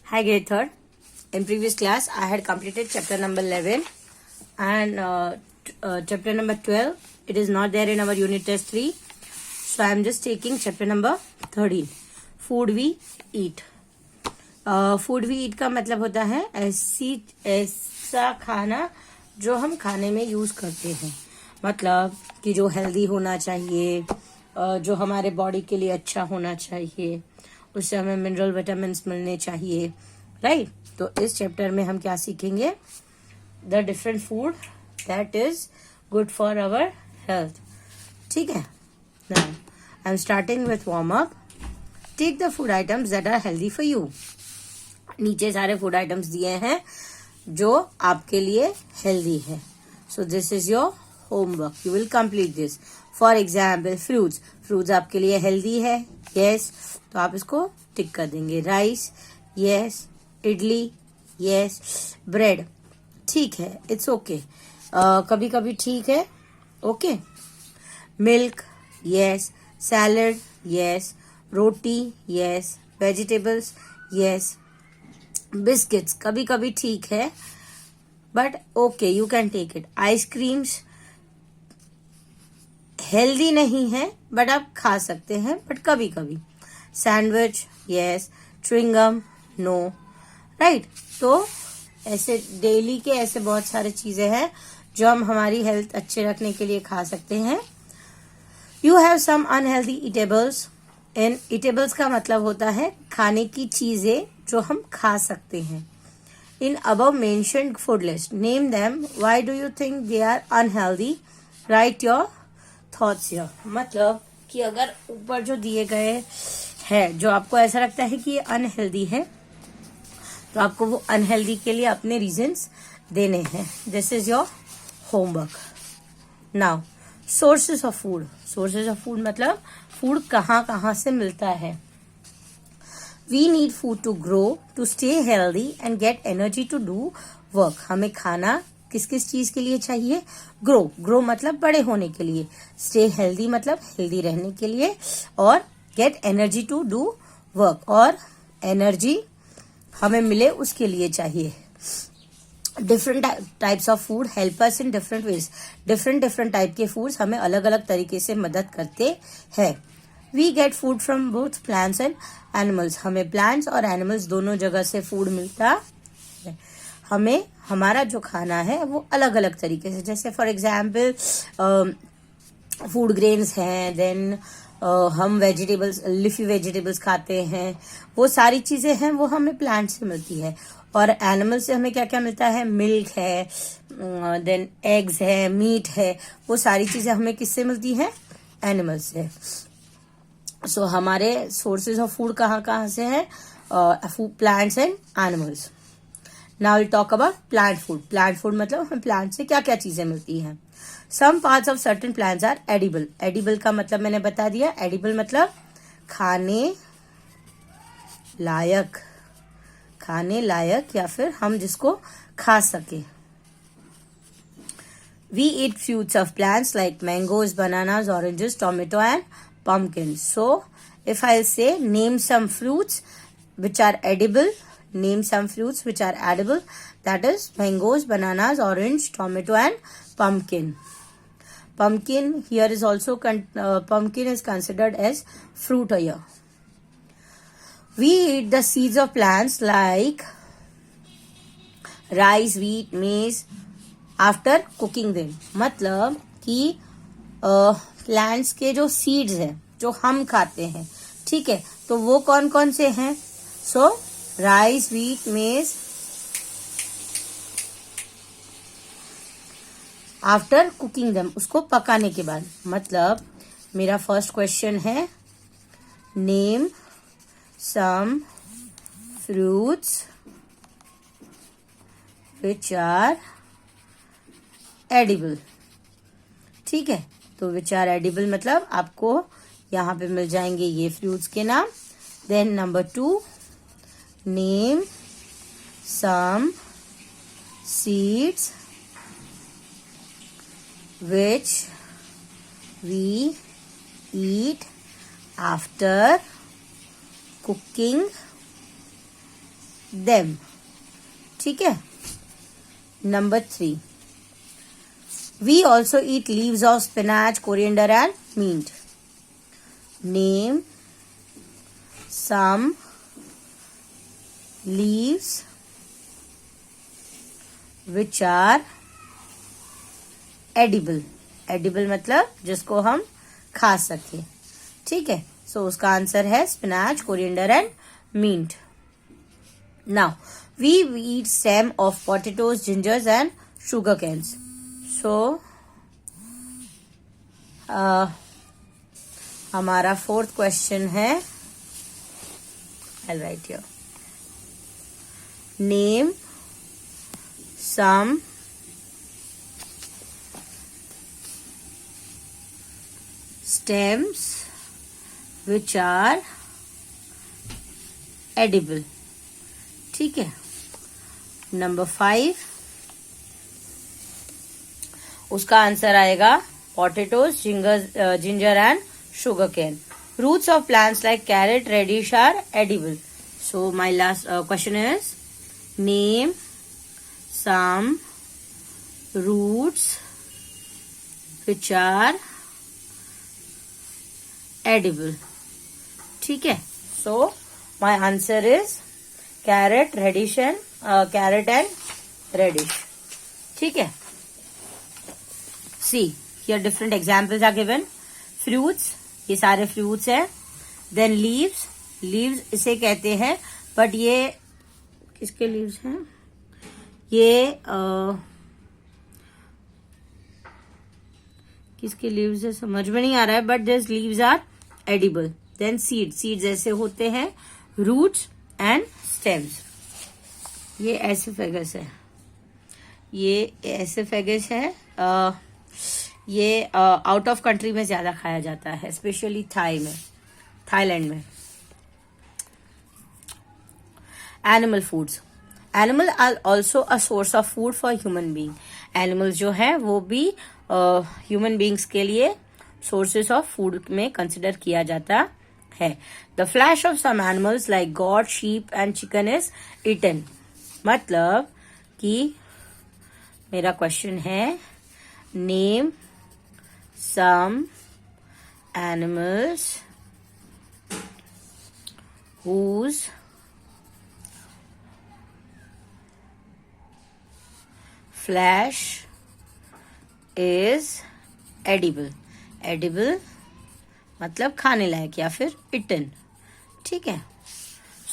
Hi, grade third. In previous class, I had completed chapter number 11 and chapter number 12. It is not there in our unit test 3. So I am just taking chapter number 13. Food we eat. Food we eat का मतलब होता है ऐसा खाना जो हम खाने में यूज करते हैं. मतलब कि जो हेल्दी होना चाहिए, जो हमारे बॉडी के लिए अच्छा होना चाहिए, उससे हमें मिनरल विटामिन मिलने चाहिए, राइट. तो इस चैप्टर में हम क्या सीखेंगे? The different food that is good for our health. ठीक है. Now I am starting with warm up. Take the food items that are healthy for you. नीचे सारे फूड आइटम्स दिए हैं जो आपके लिए हेल्दी है. So this is your homework. You will complete this. For example fruits आपके लिए हेल्दी है. यस, तो आप इसको टिक कर देंगे. Rice, yes. Idli, yes. Bread, ठीक है, इट्स ओके. कभी कभी ठीक है, okay. Milk, yes. Salad, yes. Roti, yes. Vegetables, yes. Biscuits कभी कभी ठीक है, but okay, you can take it. Ice creams healthy नहीं है, बट आप खा सकते हैं, बट कभी कभी. Sandwich, yes. Chewing gum, no. Right. तो ऐसे डेली के ऐसे बहुत सारे चीजें हैं जो हम हमारी हेल्थ अच्छे रखने के लिए खा सकते हैं. You have some unhealthy eatables. इन ईटेबल्स का मतलब होता है खाने की चीजें जो हम खा सकते हैं. In above mentioned food list, name them. Why do you think they are unhealthy? Write your thoughts here. मतलब कि अगर ऊपर जो दिए गए है जो आपको ऐसा लगता है कि ये अनहेल्दी है, तो आपको वो अनहेल्दी के लिए अपने रीजंस देने हैं. This is your homework. Now sources of food. Sources of food मतलब फूड कहाँ से मिलता है. We need food to grow, to stay healthy and get energy to do work. हमें खाना किस किस चीज के लिए चाहिए? ग्रो मतलब बड़े होने के लिए. स्टे हेल्दी मतलब हेल्दी रहने के लिए. और get energy to do work, और एनर्जी हमें मिले उसके लिए चाहिए. Different types of food help us in different ways. Different type के फूड्स हमें अलग अलग तरीके से मदद करते हैं. We get food from both plants and animals. हमें प्लांट्स और एनिमल्स दोनों जगह से फूड मिलता है. हमें हमारा जो खाना है वो अलग अलग तरीके से, जैसे फॉर एग्जाम्पल फूड ग्रेन्स हैं, देन हम वेजिटेबल्स, लिफी वेजिटेबल्स खाते हैं. वो सारी चीजें हैं वो हमें प्लांट से मिलती है. और एनिमल से हमें क्या क्या मिलता है? मिल्क है, देन एग्स है, मीट है. वो सारी चीजें हमें किससे मिलती है? एनिमल से. सो हमारे सोर्सेज ऑफ फूड कहाँ से है? Plants and animals. Now will talk about plant food. Plant food मतलब हमें प्लांट से क्या क्या चीजें मिलती हैं. Some parts of certain plants are edible. Edible का मतलब मैंने बता दिया. एडिबल मतलब खाने लायक, या फिर हम जिसको खा सके. We eat fruits of plants like mangoes, bananas, oranges, tomato and pumpkin. So if I say name some fruits which are edible, that is mangoes, bananas, orange, tomato and pumpkin. Pumpkin here is also pumpkin is considered as fruit here. We eat the seeds of plants like rice, wheat, maize after cooking them. मतलब कि plants के जो seeds हैं जो हम खाते हैं, ठीक है, तो वो कौन कौन से हैं? So rice, wheat, maize after cooking them, उसको पकाने के बाद. मतलब मेरा फर्स्ट क्वेश्चन है, name some fruits which are edible. ठीक है, तो विच आर एडिबल मतलब आपको यहाँ पे मिल जाएंगे ये फ्रूट्स के नाम. Then number 2, name some seeds which we eat after cooking them. ठीक है. Number 3. We also eat leaves of spinach, coriander and mint. Name some leaves which are edible. Edible मतलब जिसको हम खा सके. ठीक है. So उसका आंसर है spinach, coriander and mint. Now we eat stem of potatoes, gingers and sugar canes. So हमारा 4th क्वेश्चन है. I'll write here. Name some stems which are edible. ठीक है. Number 5. उसका आंसर आएगा potatoes, ginger and sugar cane. Roots of plants like carrot, radish are edible. So my last question is, name some roots which are edible. ठीक है. So my answer is carrot, radish and carrot and radish. ठीक है. See, here different examples are given. Fruits, ये सारे fruits हैं. Then leaves, leaves इसे कहते हैं, but ये किसके leaves हैं? ये किसके leaves है समझ में नहीं आ रहा है, but these leaves are edible. Then seeds, seeds ऐसे होते हैं. Roots and stems, ये एस्पैरागस है. ये एस्पैरागस है. ये आउट ऑफ कंट्री में ज्यादा खाया जाता है, स्पेशली थाईलैंड में. Animal foods. Animal are also a source of food for human being. Animals जो है वो भी ह्यूमन बींग्स के लिए सोर्सेस ऑफ फूड में कंसिडर किया जाता है. The flesh of some animals like goat, sheep and chicken is eaten. मतलब कि मेरा क्वेश्चन है, name some animals whose flesh is edible. Edible मतलब खाने लायक या फिर eaten. ठीक है.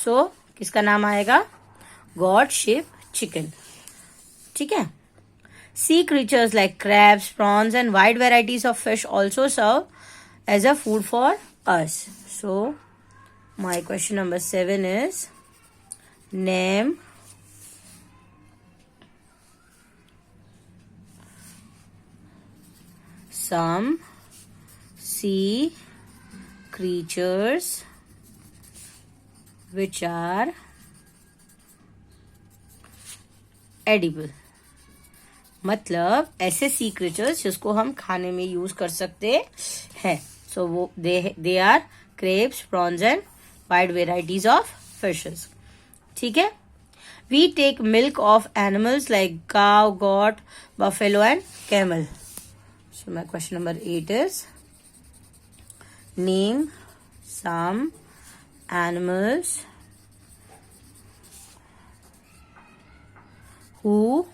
So किसका नाम आएगा? goat, sheep, chicken. ठीक है. Sea creatures like crabs, prawns and wide varieties of fish also serve as a food for us. So, my question number 7 is, name some sea creatures which are edible. मतलब ऐसे sea creatures जिसको हम खाने में use कर सकते हैं. So वो they are crabs, prawns and wide varieties of fishes. ठीक है. We take milk of animals like cow, goat, buffalo and camel. So my question number 8 is, name some animals who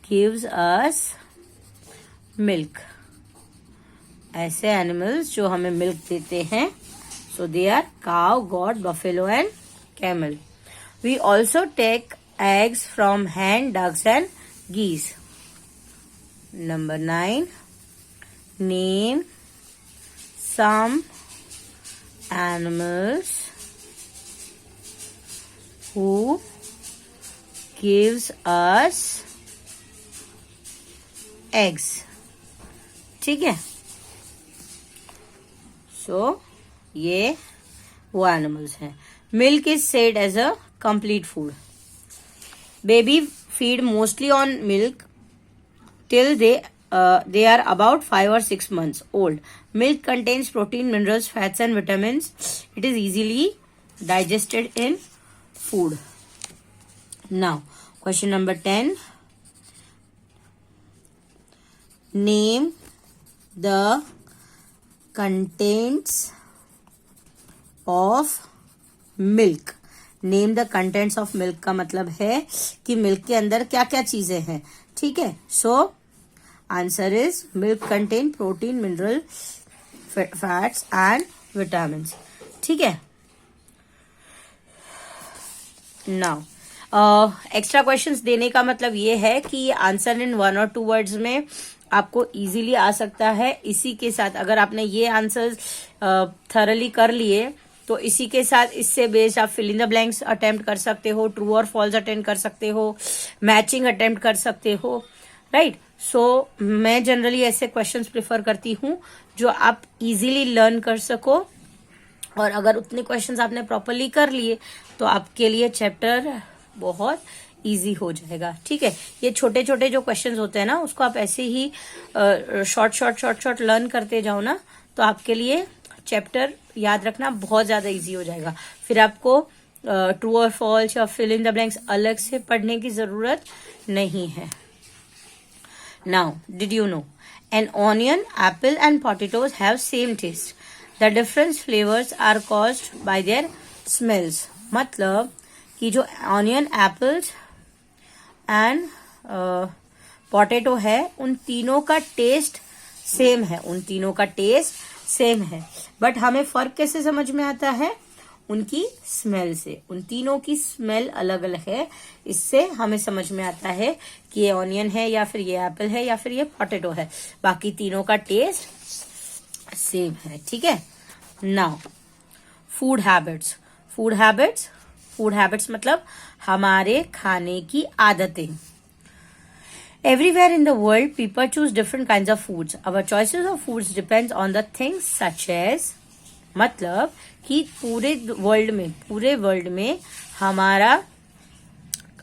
gives us milk. ऐसे animals जो हमें milk देते हैं. So they are cow, goat, buffalo and camel. We also take eggs from hen, ducks and geese. Number 9, name some animals who gives us eggs. ठीक है. सो ये वो animals हैं. Milk is said as a complete food. Baby feed mostly on milk till they are about 5 or 6 months old. Milk contains protein, minerals, fats and vitamins. It is easily digested in food. Now question number 10, name the contents of milk. Name the contents of milk का मतलब है कि milk के अंदर क्या क्या चीजें हैं, ठीक है। So answer is milk contain protein, mineral, fats and vitamin, ठीक है। नाउ एक्स्ट्रा क्वेश्चंस देने का मतलब ये है कि आंसर इन 1 और 2 वर्ड्स में आपको इजीली आ सकता है। इसी के साथ अगर आपने ये आंसर थरली कर लिए तो इसी के साथ इससे बेस्ड आप fill in the blanks attempt कर सकते हो, ट्रू और फॉल्स अटेम्प्ट कर सकते हो, मैचिंग अटेम्प्ट कर सकते हो, राइट। सो मैं जनरली ऐसे क्वेश्चंस प्रिफर करती हूँ जो आप इजीली लर्न कर सको, और अगर उतने क्वेश्चंस आपने प्रॉपरली कर लिए तो आपके लिए चैप्टर बहुत इजी हो जाएगा, ठीक है। ये छोटे छोटे जो क्वेश्चंस होते हैं ना, उसको आप ऐसे ही शॉर्ट लर्न करते जाओ ना, तो आपके लिए चैप्टर याद रखना बहुत ज्यादा इजी हो जाएगा। फिर आपको ट्रू और फॉल्स या फिल इन द ब्लैंक्स अलग से पढ़ने की जरूरत नहीं है। Now did you know an onion, apple and potatoes have same taste, the different flavours are caused by their smells. मतलब कि जो ऑनियन, एप्पल्स एंड पोटैटो है, उन तीनों का टेस्ट सेम है, उन तीनों का टेस्ट सेम है, बट हमें फर्क कैसे समझ में आता है? उनकी स्मेल से। उन तीनों की स्मेल अलग अलग है, इससे हमें समझ में आता है कि ये ऑनियन है या फिर ये एप्पल है या फिर ये पोटैटो है। बाकी तीनों का टेस्ट सेम है, ठीक है। Now food habits. Food habits मतलब हमारे खाने की आदतें। Everywhere in the world, people choose different kinds of foods. Our choices of foods depends on the things such as, मतलब कि पूरे वर्ल्ड में हमारा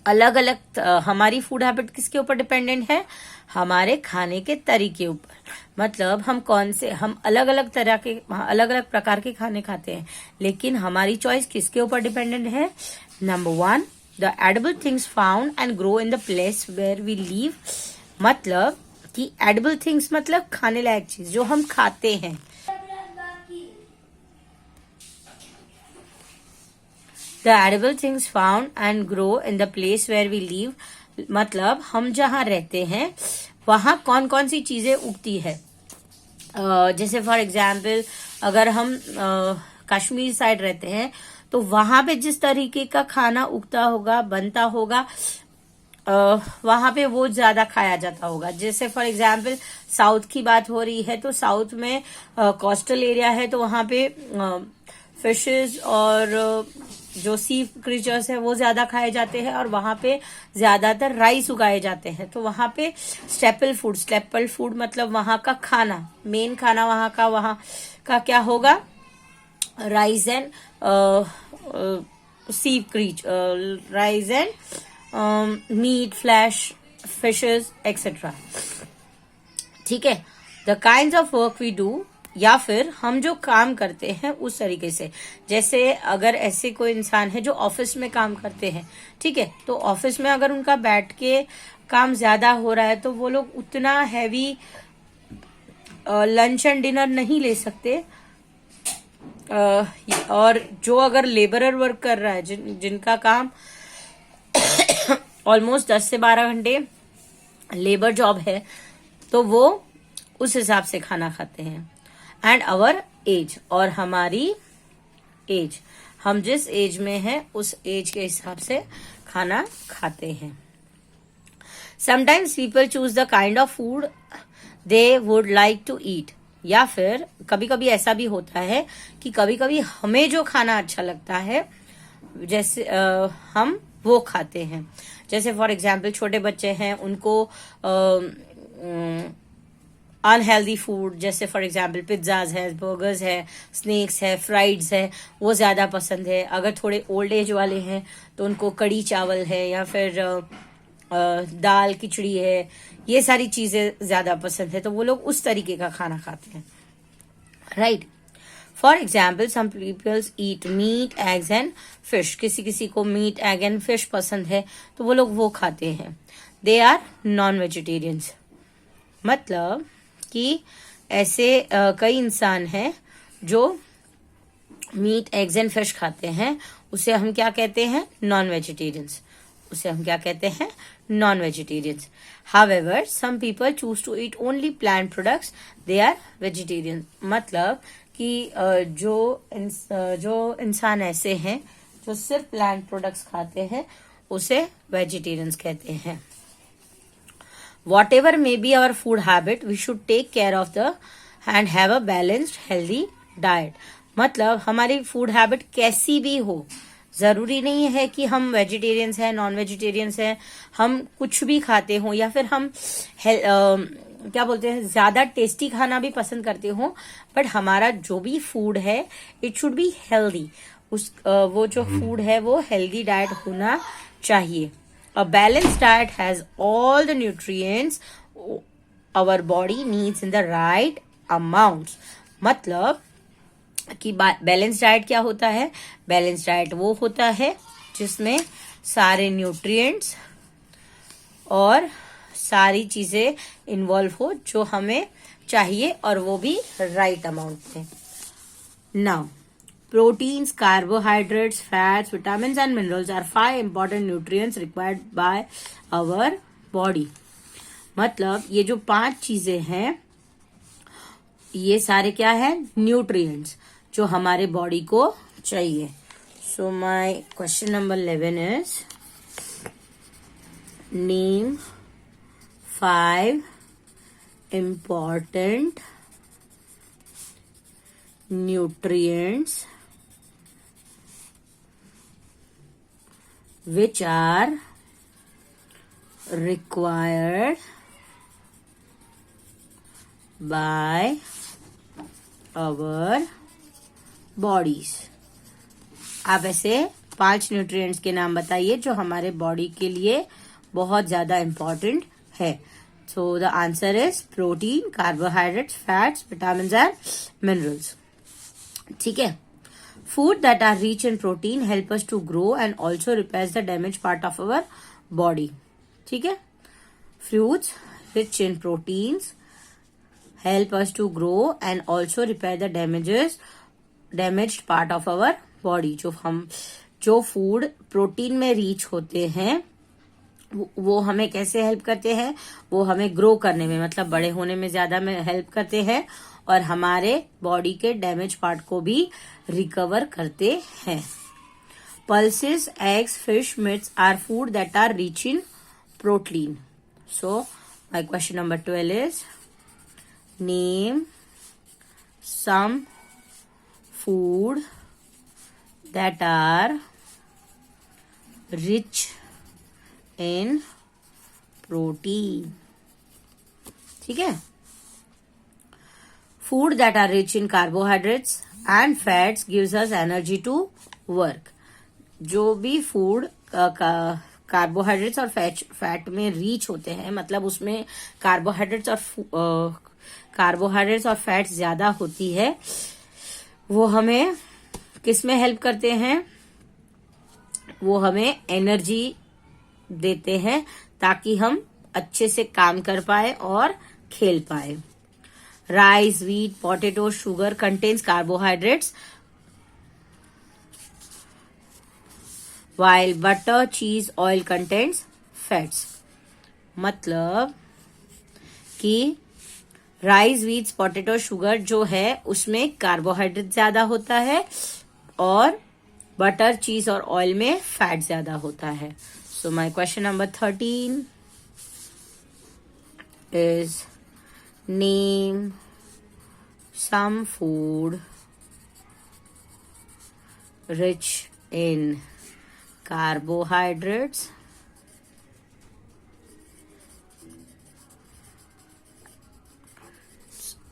अलग अलग हमारी फूड हैबिट किसके ऊपर डिपेंडेंट है? हमारे खाने के तरीके ऊपर। मतलब हम अलग अलग प्रकार के खाने खाते हैं, लेकिन हमारी चॉइस किसके ऊपर डिपेंडेंट है? Number 1, the edible things found and grow in the place where we live। मतलब कि edible things मतलब खाने लायक चीज जो हम खाते हैं। The edible things found and grow in the place where we live मतलब हम जहाँ रहते हैं वहाँ कौन कौन सी चीजें उगती है। जैसे फॉर एग्जाम्पल अगर हम कश्मीर साइड रहते हैं तो वहां पे जिस तरीके का खाना उगता होगा, बनता होगा, वहां पे वो ज्यादा खाया जाता होगा। जैसे फॉर एग्जाम्पल साउथ की बात हो रही है तो साउथ में कोस्टल एरिया है तो वहां पे फिशेस और जो सी क्रीचर्स है वो ज्यादा खाए जाते हैं, और वहां पे ज्यादातर राइस उगाए जाते हैं। तो वहां पे स्टेपल फूड मतलब वहां का खाना, मेन खाना वहां का क्या होगा? Rice and sea creature, rice and meat, flesh, fishes etcetera, ठीक है। The kind of work we do, या फिर हम जो काम करते हैं उस तरीके से। जैसे अगर ऐसे कोई इंसान है जो ऑफिस में काम करते हैं, ठीक है, तो ऑफिस में अगर उनका बैठ के काम ज्यादा हो रहा है तो वो लोग उतना हैवी लंच एंड डिनर नहीं ले सकते। और जो अगर लेबरर वर्क कर रहा है, जिनका काम ऑलमोस्ट 10 से 12 घंटे लेबर जॉब है, तो वो उस हिसाब से खाना खाते हैं। एंड आवर एज, और हमारी एज, हम जिस एज में हैं उस एज के हिसाब से खाना खाते हैं। Sometimes people choose the kind of food they would like to eat, या फिर कभी कभी ऐसा भी होता है कि कभी कभी हमें जो खाना अच्छा लगता है जैसे हम वो खाते हैं। जैसे फॉर एग्जाम्पल छोटे बच्चे हैं, उनको अनहेल्दी फूड जैसे फॉर एग्जाम्पल पिज्जाज है, बर्गर्स है, स्नैक्स है, फ्राइड्स है, वो ज्यादा पसंद है। अगर थोड़े ओल्ड एज वाले हैं तो उनको कड़ी चावल है या फिर दाल खिचड़ी है, ये सारी चीजें ज्यादा पसंद है, तो वो लोग उस तरीके का खाना खाते हैं, right. For example some peoples eat meat eggs and fish, किसी किसी को मीट एग एंड फिश पसंद है तो वो लोग वो खाते हैं. They are non vegetarians. मतलब कि ऐसे कई इंसान हैं जो मीट एग्स एंड फिश खाते हैं, उसे हम क्या कहते हैं? Non vegetarians. उसे हम क्या कहते हैं? Non vegetarians. However some people choose to eat only plant products, they are vegetarian. मतलब कि जो इंसान ऐसे हैं जो सिर्फ प्लांट प्रोडक्ट्स खाते हैं, उसे वेजिटेरियंस कहते हैं. Whatever may be our food habit, we should take care of the and have a balanced, healthy diet. मतलब हमारी फूड हैबिट कैसी भी हो, जरूरी नहीं है कि हम वेजिटेरियंस हैं, नॉन वेजिटेरियंस हैं, हम कुछ भी खाते हो या फिर हम क्या बोलते हैं, ज्यादा टेस्टी खाना भी पसंद करते हो, बट हमारा जो भी फूड है इट शुड बी हेल्दी. वो जो फूड है वो हेल्दी डाइट होना चाहिए. A balanced diet has all the nutrients our body needs in the right amounts. मतलब कि बैलेंस डाइट क्या होता है? बैलेंस डाइट वो होता है जिसमें सारे न्यूट्रिएंट्स और सारी चीजें इन्वॉल्व हो जो हमें चाहिए, और वो भी राइट अमाउंट में. Now, proteins, carbohydrates, fats, vitamins and minerals are 5 important nutrients required by our body. मतलब ये जो 5 चीजें हैं, ये सारे क्या है? न्यूट्रिएंट्स जो हमारे बॉडी को चाहिए. सो my question number 11 is name 5 important nutrients which are required by our bodies. आप ऐसे 5 न्यूट्रिएंट्स के नाम बताइए जो हमारे बॉडी के लिए बहुत ज्यादा इम्पोर्टेंट है. So the answer is protein, carbohydrates, fats, vitamin and minerals. ठीक है. Food that are rich in protein help us to grow and also repairs the damage part of our body. ठीक है. Fruits rich in proteins help us to grow and also repair the damaged part of our body. जो food protein में rich होते हैं वो हमें कैसे help करते हैं? वो हमें ग्रो करने में, मतलब बड़े होने में ज्यादा में हेल्प करते हैं, और हमारे बॉडी के डैमेज पार्ट को भी रिकवर करते हैं. Pulses, eggs, fish, meats are food that are rich in protein. So my question number 12 is name some food that are rich in protein. ठीक है. Food that are rich in carbohydrates and fats gives us energy to work. जो भी food carbohydrates और fat में rich होते हैं, मतलब उसमें कार्बोहाइड्रेट्स और फैट्स ज्यादा होती है, वो हमें किस में हेल्प करते हैं? वो हमें एनर्जी देते हैं ताकि हम अच्छे से काम कर पाए और खेल पाए. Rice, wheat, potato, sugar contains carbohydrates, while butter, cheese, oil contains fats. मतलब कि राइस, व्हीट, पोटैटो, शुगर जो है उसमें कार्बोहाइड्रेट ज्यादा होता है, और बटर, चीज और ऑयल में फैट ज्यादा होता है. सो my question number 13 is name some food rich in carbohydrates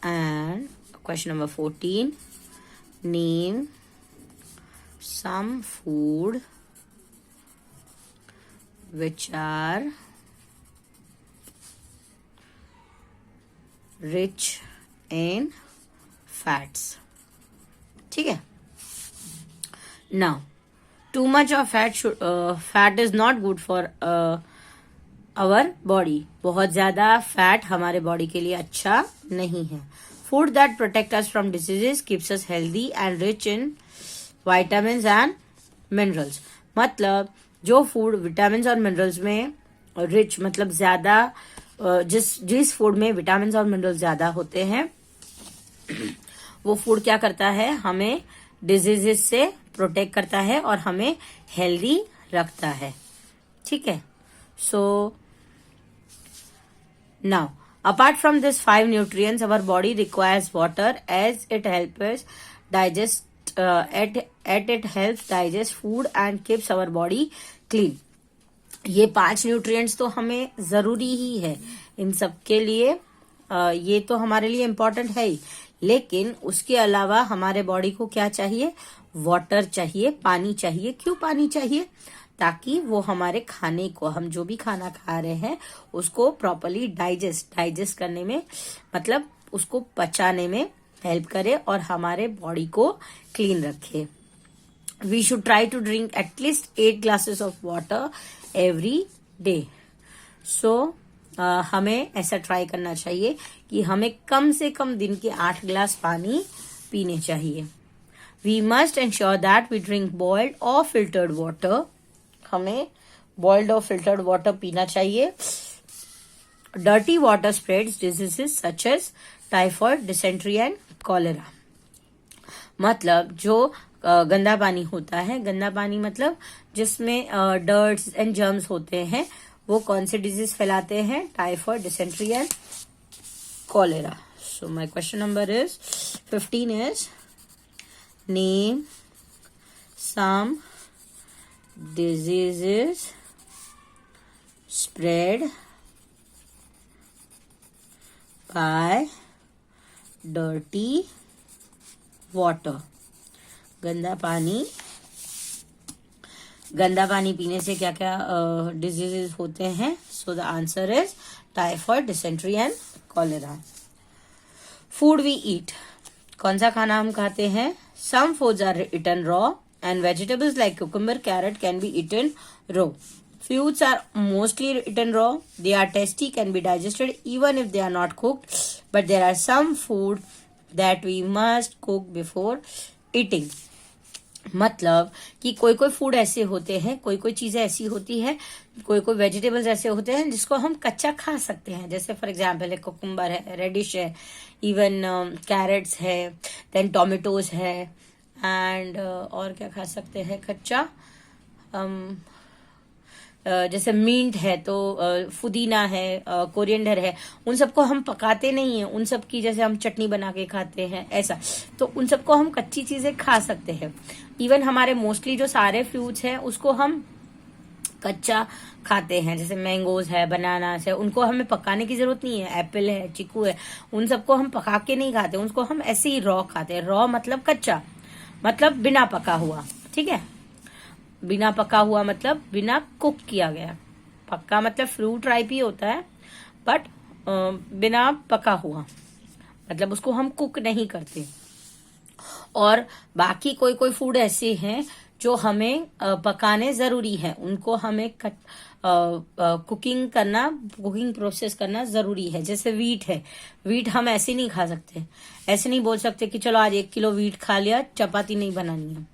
and question number 14, name some food which are rich in fats. ठीक है। Now too much of fat is not good for our body. बहुत ज्यादा fat हमारे body के लिए अच्छा नहीं है। Food that protect us from diseases keeps us healthy and rich in vitamins and minerals. मतलब जो फूड विटामिन्स और मिनरल्स में रिच, मतलब ज्यादा, जिस फूड में विटामिन्स और मिनरल्स ज्यादा होते हैं वो फूड क्या करता है, हमें डिजीजेस से प्रोटेक्ट करता है और हमें हेल्दी रखता है। ठीक है। So now apart from this 5 nutrients, our body requires water as it helps digest it helps digest food and keeps our body clean. ये 5 न्यूट्रिएंट्स तो हमें जरूरी ही है इन सब के लिए। ये तो हमारे लिए इम्पोर्टेंट है ही, लेकिन उसके अलावा हमारे बॉडी को क्या चाहिए, वाटर चाहिए, पानी चाहिए। क्यों पानी चाहिए? ताकि वो हमारे खाने को, हम जो भी खाना खा रहे हैं उसको प्रॉपरली डाइजेस्ट करने में, मतलब उसको पचाने में हेल्प करे और हमारे बॉडी को क्लीन रखे। We should try to drink at least 8 glasses of water every day. So हमें ऐसा ट्राई करना चाहिए कि हमें कम से कम दिन के 8 गिलास पानी पीने चाहिए। We must ensure that we drink boiled और फिल्टर्ड वाटर। हमें बॉइल्ड और फिल्टर्ड वाटर पीना चाहिए। Dirty water spreads diseases such as typhoid, dysentery and cholera. मतलब जो गंदा पानी होता है, गंदा पानी मतलब जिसमें डर्ट्स एंड जर्म्स होते हैं, वो कौन से डिजीज फैलाते हैं? Typhoid, dysentery and cholera. So my question number is 15 is name some diseases spread by dirty water. गंदा पानी पीने से क्या क्या डिजीजेस होते हैं? So the answer is typhoid, dysentery and cholera. Food we eat, कौन सा खाना हम खाते हैं? Some foods are eaten raw and vegetables like cucumber, carrot can be eaten raw. Fruits are mostly eaten raw. They are tasty, can be digested even if they are not cooked. But there are some food that we must cook before eating. मतलब कि कोई food ऐसे होते हैं, कोई चीजें ऐसी होती है, कोई वेजिटेबल्स ऐसे होते हैं जिसको हम कच्चा खा सकते हैं। जैसे फॉर एग्जाम्पल है कुकुम्बर है, रेडिश है, इवन कैरेट्स है, देन टोमेटोज है, एंड और क्या खा सकते हैं कच्चा? जैसे मिंट है, तो पुदीना है, कोरिएंडर है। उन सबको हम पकाते नहीं है, उन सब की जैसे हम चटनी बना के खाते हैं ऐसा, तो उन सबको हम कच्ची चीजें खा सकते हैं। इवन हमारे मोस्टली जो सारे फ्रूट्स हैं उसको हम कच्चा खाते हैं। जैसे मैंगोज है, बनानास है, उनको हमें पकाने की जरूरत नहीं है। एप्पल है, चीकू है, उन सबको हम पका के नहीं खाते, उनको हम ऐसे ही रॉ खाते हैं। रॉ मतलब कच्चा, मतलब बिना पका हुआ। ठीक है, बिना पका हुआ मतलब बिना कुक किया गया। पक्का मतलब फ्रूट राइप ही होता है, बट बिना पका हुआ मतलब उसको हम कुक नहीं करते। और बाकी कोई फूड ऐसे हैं जो हमें पकाने जरूरी है, उनको हमें कुकिंग प्रोसेस करना जरूरी है। जैसे वीट है, वीट हम ऐसे नहीं खा सकते। ऐसे नहीं बोल सकते कि चलो आज 1 किलो वीट खा लिया, चपाती नहीं बनानी है।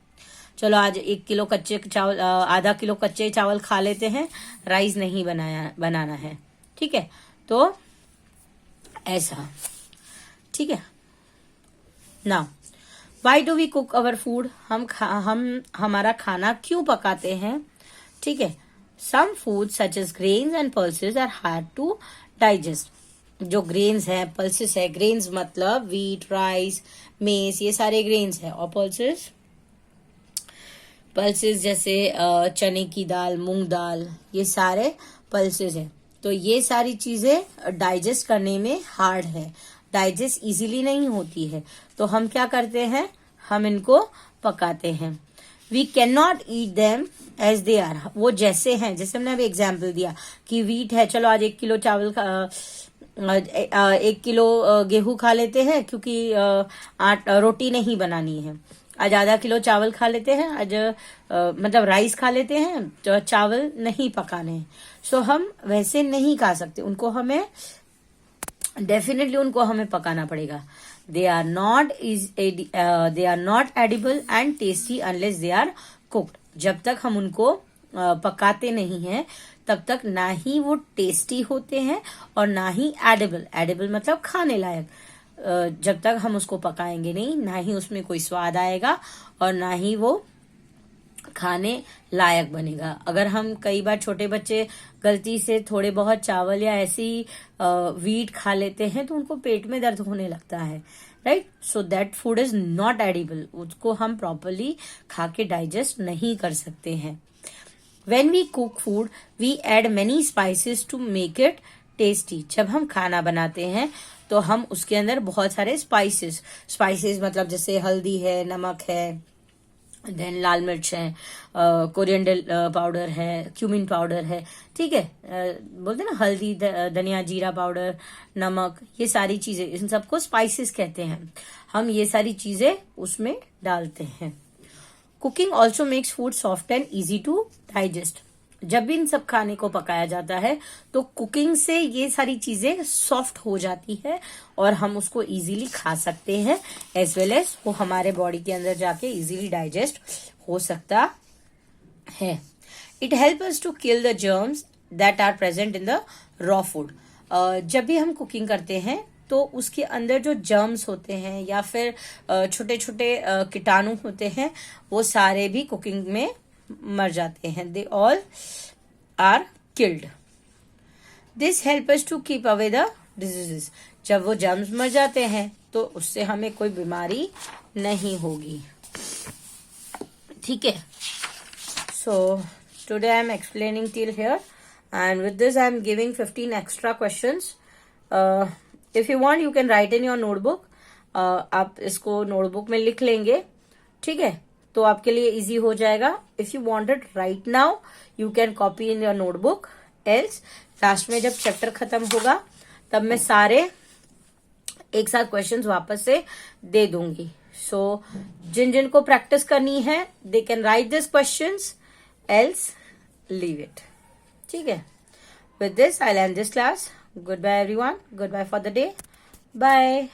चलो आज 1 किलो कच्चे चावल, आधा किलो कच्चे चावल खा लेते हैं, राइस नहीं बनाना है। ठीक है, तो ऐसा। ठीक है। Now why do we cook our food? हम हमारा खाना क्यों पकाते हैं? ठीक है। Some food such as grains and pulses are hard to digest. जो ग्रेन्स है, पल्सेस है, ग्रेन्स मतलब व्हीट, राइस, मेस, ये सारे ग्रेन्स है। और पल्सेस जैसे चने की दाल, मूंग दाल, ये सारे पल्सेस है। तो ये सारी चीजें डाइजेस्ट करने में हार्ड है, डाइजेस्ट इजीली नहीं होती है। तो हम क्या करते हैं? हम इनको पकाते हैं। We can not eat them as they are. वो जैसे हैं, जैसे हमने अभी एग्जाम्पल दिया कि वीट है, चलो आज 1 किलो चावल 1 किलो गेहूं खा लेते हैं क्योंकि रोटी नहीं बनानी है। आज आधा किलो चावल खा लेते हैं, आज मतलब राइस खा लेते हैं, तो चावल नहीं पकाने हैं। सो हम वैसे नहीं खा सकते, उनको हमें डेफिनेटली उनको हमें पकाना पड़ेगा। They are not edible and tasty unless they are cooked. जब तक हम उनको पकाते नहीं हैं तब तक ना ही वो टेस्टी होते हैं और ना ही एडिबल। एडिबल मतलब खाने लायक। जब तक हम उसको पकाएंगे नहीं, ना ही उसमें कोई स्वाद आएगा और ना ही वो खाने लायक बनेगा। अगर हम कई बार छोटे बच्चे गलती से थोड़े बहुत चावल या ऐसी वीट खा लेते हैं तो उनको पेट में दर्द होने लगता है, right. So that food is not edible. उसको हम प्रॉपरली खा के डाइजेस्ट नहीं कर सकते हैं। When we cook food, we add many spices to make it tasty. जब हम खाना बनाते हैं तो हम उसके अंदर बहुत सारे स्पाइसेस मतलब जैसे हल्दी है, नमक है, देन लाल मिर्च है, कोरिएंडर पाउडर है, क्यूमिन पाउडर है, ठीक है, बोलते हैं ना हल्दी, धनिया, जीरा पाउडर, नमक, ये सारी चीजें, इन सबको स्पाइसेस कहते हैं। हम ये सारी चीजें उसमें डालते हैं। Cooking also makes food soft and easy to digest. जब भी इन सब खाने को पकाया जाता है तो कुकिंग से ये सारी चीजें सॉफ्ट हो जाती है और हम उसको इजीली खा सकते हैं, एज वेल एज वो हमारे बॉडी के अंदर जाके इजीली डाइजेस्ट हो सकता है। It help us to kill the germs that are present in the raw food. जब भी हम कुकिंग करते हैं तो उसके अंदर जो जर्म्स होते हैं या फिर छोटे छोटे कीटाणु होते हैं वो सारे भी कुकिंग में मर जाते हैं। They all are killed. This help us to keep away the diseases. जब वो जर्म्स मर जाते हैं तो उससे हमें कोई बीमारी नहीं होगी, ठीक है। So today I am explaining till here and with this I am giving 15 extra questions. If you want you can write in your notebook. आप इसको नोटबुक में लिख लेंगे, ठीक है, तो आपके लिए इजी हो जाएगा। If you want it right now you can copy in your notebook, else last में जब चैप्टर खत्म होगा तब मैं सारे एक साथ क्वेश्चंस वापस से दे दूंगी। सो जिन जिन को प्रैक्टिस करनी है they can write this questions, else leave it, ठीक है। With this I and this class. Goodbye everyone. Goodbye for the day. Bye.